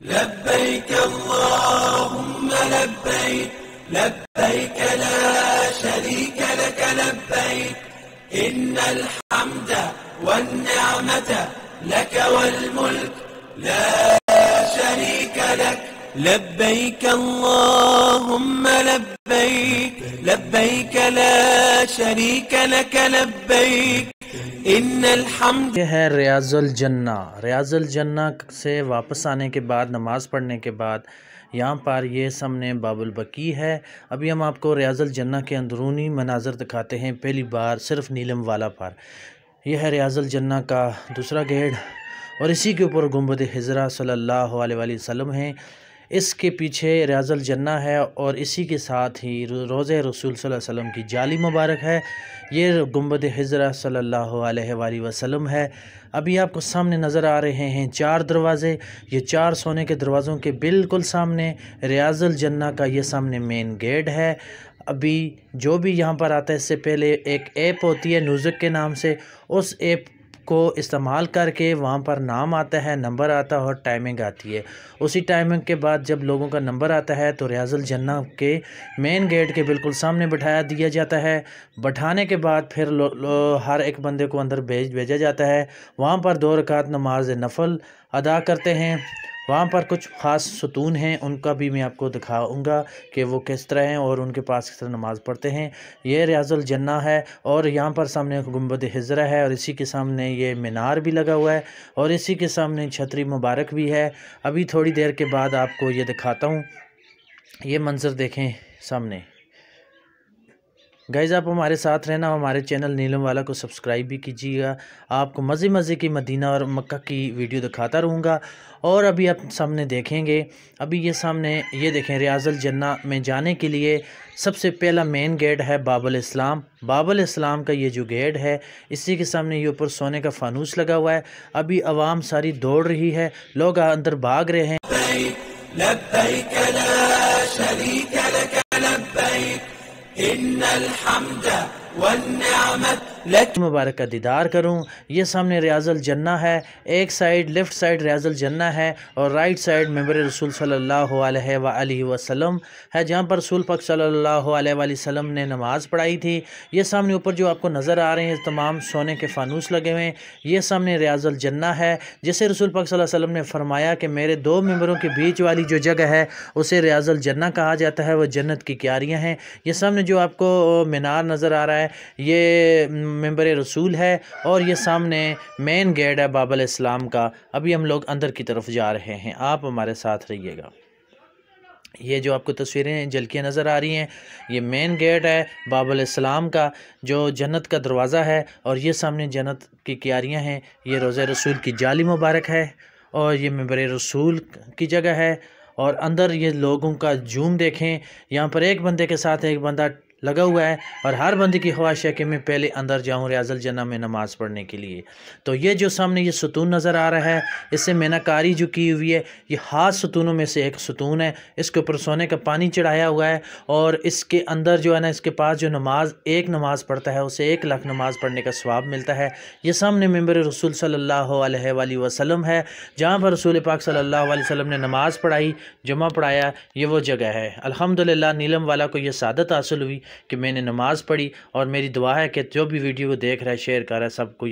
لبيك اللهم لبيك لبيك لا شريك لك لبيك إن الحمد والنعمة لك والملك لا شريك لك لبيك اللهم لبيك لبيك لا شريك لك لبيक इन अलहम्द। ये है रियाजुल जन्ना। रियाजुल जन्ना से वापस आने के बाद, नमाज़ पढ़ने के बाद, यहाँ पर ये सामने बाबुल बकी है। अभी हम आपको रियाजुल जन्ना के अंदरूनी मनाज़र दिखाते हैं, पहली बार सिर्फ नीलम वाला पर। यह है रियाजुल जन्ना का दूसरा गेट और इसी के ऊपर गुंबद हिजरा सल्लल्लाहु अलैहि वसल्लम है। इसके पीछे रियाजुल जन्ना है और इसी के साथ ही रोज़े रसूल सल्लल्लाहु अलैहि वसल्लम की जाली मुबारक है। ये गुंबद हिजरा सल्लल्लाहु अलैहि वसल्लम है। अभी आपको सामने नज़र आ रहे हैं 4 दरवाज़े। ये 4 सोने के दरवाज़ों के बिल्कुल सामने रियाजुल जन्ना का ये सामने मेन गेट है। अभी जो भी यहाँ पर आता है, इससे पहले एक ऐप होती है नुज़ुक के नाम से, उस ऐप को इस्तेमाल करके वहाँ पर नाम आता है, नंबर आता है और टाइमिंग आती है। उसी टाइमिंग के बाद जब लोगों का नंबर आता है तो रियाजुल जन्ना के मेन गेट के बिल्कुल सामने बिठाया दिया जाता है। बैठाने के बाद फिर हर एक बंदे को अंदर भेजा जाता है। वहाँ पर 2 रकात नमाज नफल अदा करते हैं। वहाँ पर कुछ ख़ास सुतून हैं, उनका भी मैं आपको दिखाऊंगा कि वो किस तरह हैं और उनके पास किस तरह नमाज़ पढ़ते हैं। ये रियाजुल जन्ना है और यहाँ पर सामने गुंबद हिजरा है और इसी के सामने ये मीनार भी लगा हुआ है और इसी के सामने छतरी मुबारक भी है। अभी थोड़ी देर के बाद आपको ये दिखाता हूँ। ये मंज़र देखें सामने। गाइज़, आप हमारे साथ रहना, हमारे चैनल नीलम वाला को सब्सक्राइब भी कीजिएगा। आपको मज़े की मदीना और मक्का की वीडियो दिखाता रहूँगा। और अभी आप सामने देखेंगे, अभी ये सामने ये देखें, रियाजुल जन्ना में जाने के लिए सबसे पहला मेन गेट है बाबुल इस्लाम। बाबुल इस्लाम का ये जो गेट है, इसी के सामने ये ऊपर सोने का फानूस लगा हुआ है। अभी आवाम सारी दौड़ रही है, लोग अंदर भाग रहे हैं। मुबारक का दीदार करूं। ये सामने रियाजुल जन्ना है, एक साइड लेफ़्ट साइड रियाजुल जन्ना है और राइट साइड मेंबर रसूल सल्लल्लाहु अलैहि वसल्लम है, जहाँ पर रसूल पाक सल्लल्लाहु अलैहि वसल्लम ने नमाज़ पढ़ाई थी। ये सामने ऊपर जो आपको नज़र आ रहे हैं तमाम सोने के फानूस लगे हुए हैं, ये सामने रियाजुल जन्ना है। जैसे रसूल पाक सल्लल्लाहु अलैहि वसल्लम ने फरमाया कि मेरे 2 मेंबरों के बीच वाली जो जगह है उसे रियाजुल जन्ना कहा जाता है, वह जन्नत की क्यारियाँ हैं। ये सामने जो आपको मीनार नज़र आ रहा है, ये मेंबर रसूल है और ये सामने मेन गेट है बाबुल इस्लाम का। अभी हम लोग अंदर की तरफ जा रहे हैं, आप हमारे साथ रहिएगा। ये जो आपको तस्वीरें झलकियाँ नज़र आ रही हैं, ये मेन गेट है बाबुल इस्लाम का, जो जन्नत का दरवाज़ा है और ये सामने जन्नत की क्यारियाँ हैं। ये रोज़े रसूल की जाली मुबारक है और ये मेंबर रसूल की जगह है। और अंदर ये लोगों का जूम देखें, यहाँ पर एक बंदे के साथ एक बंदा लगा हुआ है और हर बंदे की ख्वाहिश है कि मैं पहले अंदर जाऊं रियाजुल जन्ना में नमाज़ पढ़ने के लिए। तो ये जो सामने ये सुतून नज़र आ रहा है, इससे मीनाकारी जो की हुई है, ये ख़ास सुतूनों में से एक सुतून है। इसके ऊपर सोने का पानी चढ़ाया हुआ है और इसके अंदर जो है ना, इसके पास जो एक नमाज़ पढ़ता है उसे 1 लाख नमाज़ पढ़ने का सवाब मिलता है। ये सामने मेंबर रसूल सल्लल्लाहु अलैहि वसल्लम है, जहाँ पर रसूल पाक सल्लल्लाहु अलैहि वसल्लम ने नमाज़ पढ़ाई, जुमा पढ़ाया, ये वो जगह है। अल्हम्दुलिल्लाह नीलम वाला को ये सादत हासिल हुई कि मैंने नमाज़ पढ़ी और मेरी दुआ है कि जो भी वीडियो को देख रहा है, शेयर कर रहा है, सबको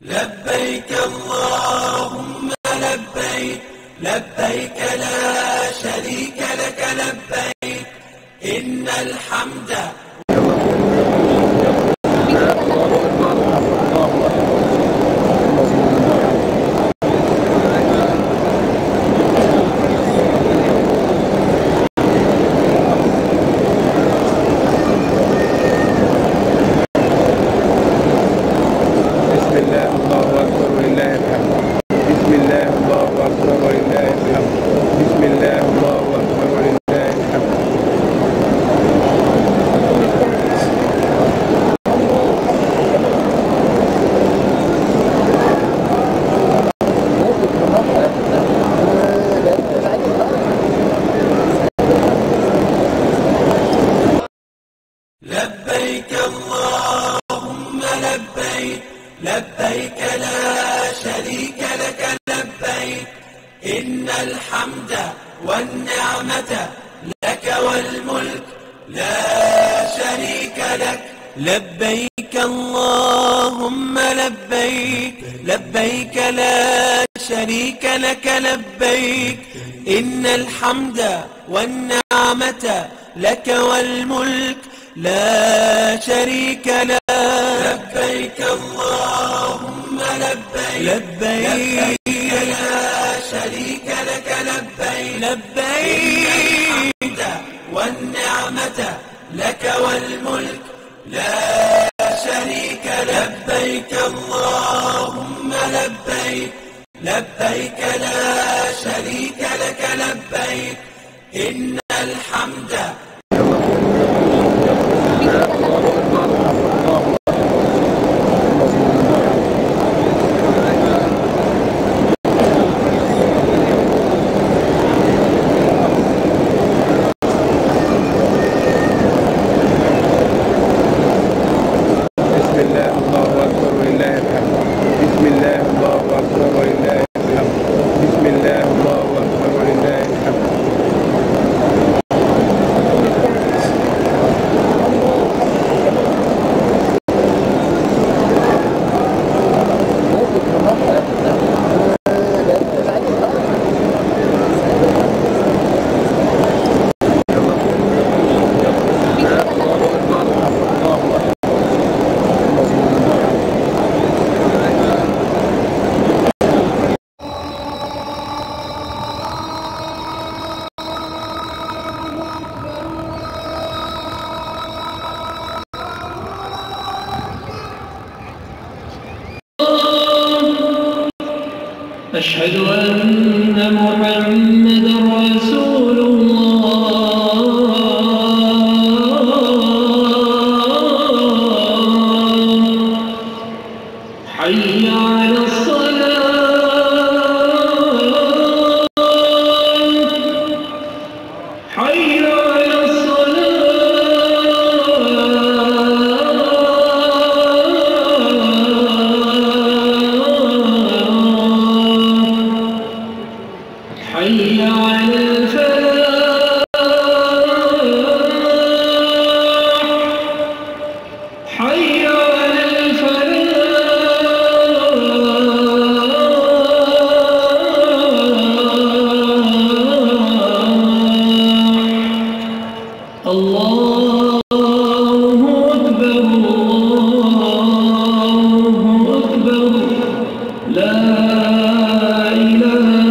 لبيك اللهم لبيك لبيك لا شريك لك لبيك إن الحمد لبيك اللهم لبيك لبيك لا شريك لك لبيك إن الحمد والنعمة لك والملك لا شريك لك لبيك اللهم لبيك لبيك لا شريك لك لبيك إن الحمد والنعمة لك والملك لا شريك له لبيك اللهم لبيك لبيك لا شريك لك لبيك لبيك الحمد والنعمة لك والملك لا شريك له لبيك اللهم لبيك لبيك لا شريك لك لبيك إن الحمد أشهد أن محمدا رسول الله. حي على الصلاة، حي على حي على الفلاح، حي على الفلاح. الله أكبر، الله أكبر، لا إله إلا الله.